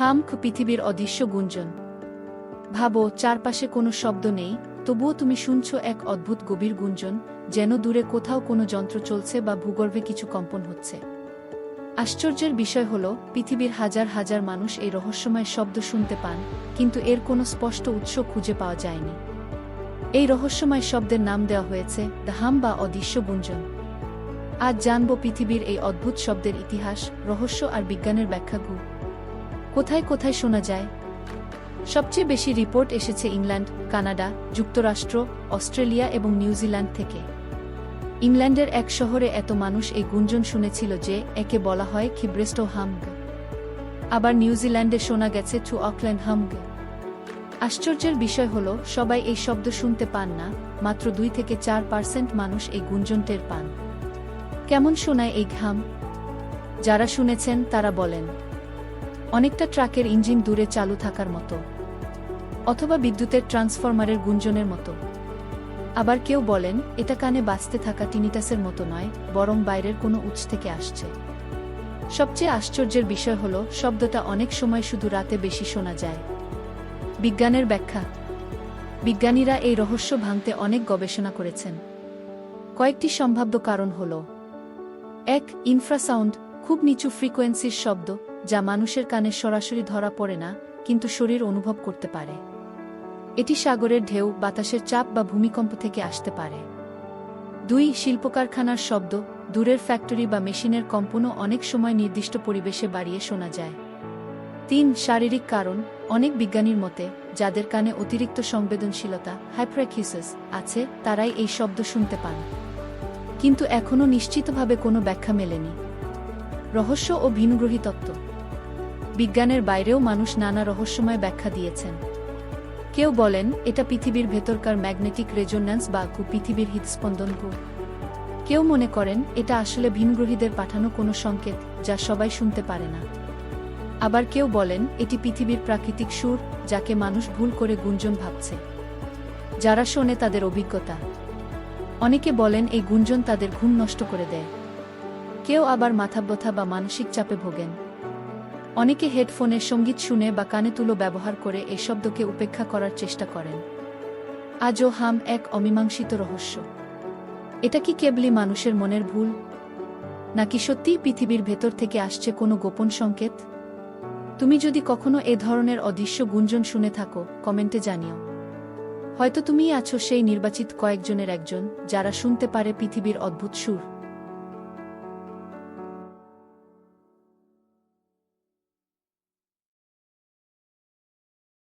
হামক পৃথিবীর অদৃশ্য গুঞ্জন। ভাবো, চারপাশে কোনো শব্দ নেই, তবুও তুমি শুনছ এক অদ্ভুত গভীর গুঞ্জন, যেন দূরে কোথাও কোনো যন্ত্র চলছে বা ভূগর্ভে কিছু কম্পন হচ্ছে। আশ্চর্যের বিষয় হল, পৃথিবীর হাজার হাজার মানুষ এই রহস্যময় শব্দ শুনতে পান, কিন্তু এর কোনো স্পষ্ট উৎস খুঁজে পাওয়া যায়নি। এই রহস্যময় শব্দের নাম দেওয়া হয়েছে দ্য হাম বা অদৃশ্য গুঞ্জন। আজ জানব পৃথিবীর এই অদ্ভুত শব্দের ইতিহাস, রহস্য আর বিজ্ঞানের ব্যাখ্যাগুলো। কোথায় কোথায় শোনা যায়? সবচেয়ে বেশি রিপোর্ট এসেছে ইংল্যান্ড, কানাডা, যুক্তরাষ্ট্র, অস্ট্রেলিয়া এবং নিউজিল্যান্ড থেকে। ইংল্যান্ডের এক শহরে এত মানুষ এই গুঞ্জন শুনেছিল যে একে বলা হয় খিব্রেস্টো হামগ। আবার নিউজিল্যান্ডে শোনা গেছে টু অকল্যান্ড হামগ। আশ্চর্যের বিষয় হল, সবাই এই শব্দ শুনতে পান না, মাত্র 2 থেকে 4% মানুষ এই গুঞ্জন টের পান। কেমন শোনায় এই ঘাম? যারা শুনেছেন তারা বলেন, অনেকটা ট্রাকের ইঞ্জিন দূরে চালু থাকার মতো, অথবা বিদ্যুতের ট্রান্সফরমারের গুঞ্জনের মতো। আবার কেউ বলেন, এটা কানে বাজতে থাকা টিনিটাসের মতো নয়, বরং বাইরের কোনো উৎস থেকে আসছে। সবচেয়ে আশ্চর্যের বিষয় হল, শব্দটা অনেক সময় শুধু রাতে বেশি শোনা যায়। বিজ্ঞানের ব্যাখ্যা। বিজ্ঞানীরা এই রহস্য ভাঙতে অনেক গবেষণা করেছেন। কয়েকটি সম্ভাব্য কারণ হল: 1. ইনফ্রাসাউন্ড, খুব নিচু ফ্রিকোয়েন্সির শব্দ, যা মানুষের কানে সরাসরি ধরা পড়ে না, কিন্তু শরীর অনুভব করতে পারে। এটি সাগরের ঢেউ, বাতাসের চাপ বা ভূমিকম্প থেকে আসতে পারে। 2. শিল্পকারখানার শব্দ, দূরের ফ্যাক্টরি বা মেশিনের কম্পনও অনেক সময় নির্দিষ্ট পরিবেশে বাড়িয়ে শোনা যায়। 3. শারীরিক কারণ, অনেক বিজ্ঞানীর মতে, যাদের কানে অতিরিক্ত সংবেদনশীলতা হাইপারকিউসিস আছে, তারাই এই শব্দ শুনতে পান। কিন্তু এখনও নিশ্চিতভাবে কোনো ব্যাখ্যা মেলেনি। রহস্য ও ভিনগ্রহী তত্ত্ব। বিজ্ঞানের বাইরেও মানুষ নানা রহস্যময় ব্যাখ্যা দিয়েছেন। কেউ বলেন, এটা পৃথিবীর ভেতরকার ম্যাগনেটিক রেজোন্যান্স বা পৃথিবীর হৃদস্পন্দন। কেউ মনে করেন, এটা আসলে ভিনগ্রহীদের পাঠানো কোনো সংকেত, যা সবাই শুনতে পারে না। আবার কেউ বলেন, এটি পৃথিবীর প্রাকৃতিক সুর, যাকে মানুষ ভুল করে গুঞ্জন ভাবছে। যারা শোনে তাদের অভিজ্ঞতা। অনেকে বলেন এই গুঞ্জন তাদের ঘুম নষ্ট করে দেয়। কেউ আবার মাথাব্যথা বা মানসিক চাপে ভোগেন। অনেকে হেডফোনে সঙ্গীত শুনে বা কানে তুলো ব্যবহার করে এই শব্দকে উপেক্ষা করার চেষ্টা করেন। আজও হাম এক অমীমাংসিত রহস্য। এটা কি কেবলই মানুষের মনের ভুল, নাকি সত্যিই পৃথিবীর ভেতর থেকে আসছে কোনো গোপন সংকেত? তুমি যদি কখনো এ ধরনের অদৃশ্য গুঞ্জন শুনে থাকো, কমেন্টে জানিও। হয়তো তুমিই আছো সেই নির্বাচিত কয়েকজনের একজন, যারা শুনতে পারে পৃথিবীর অদ্ভুত সুর।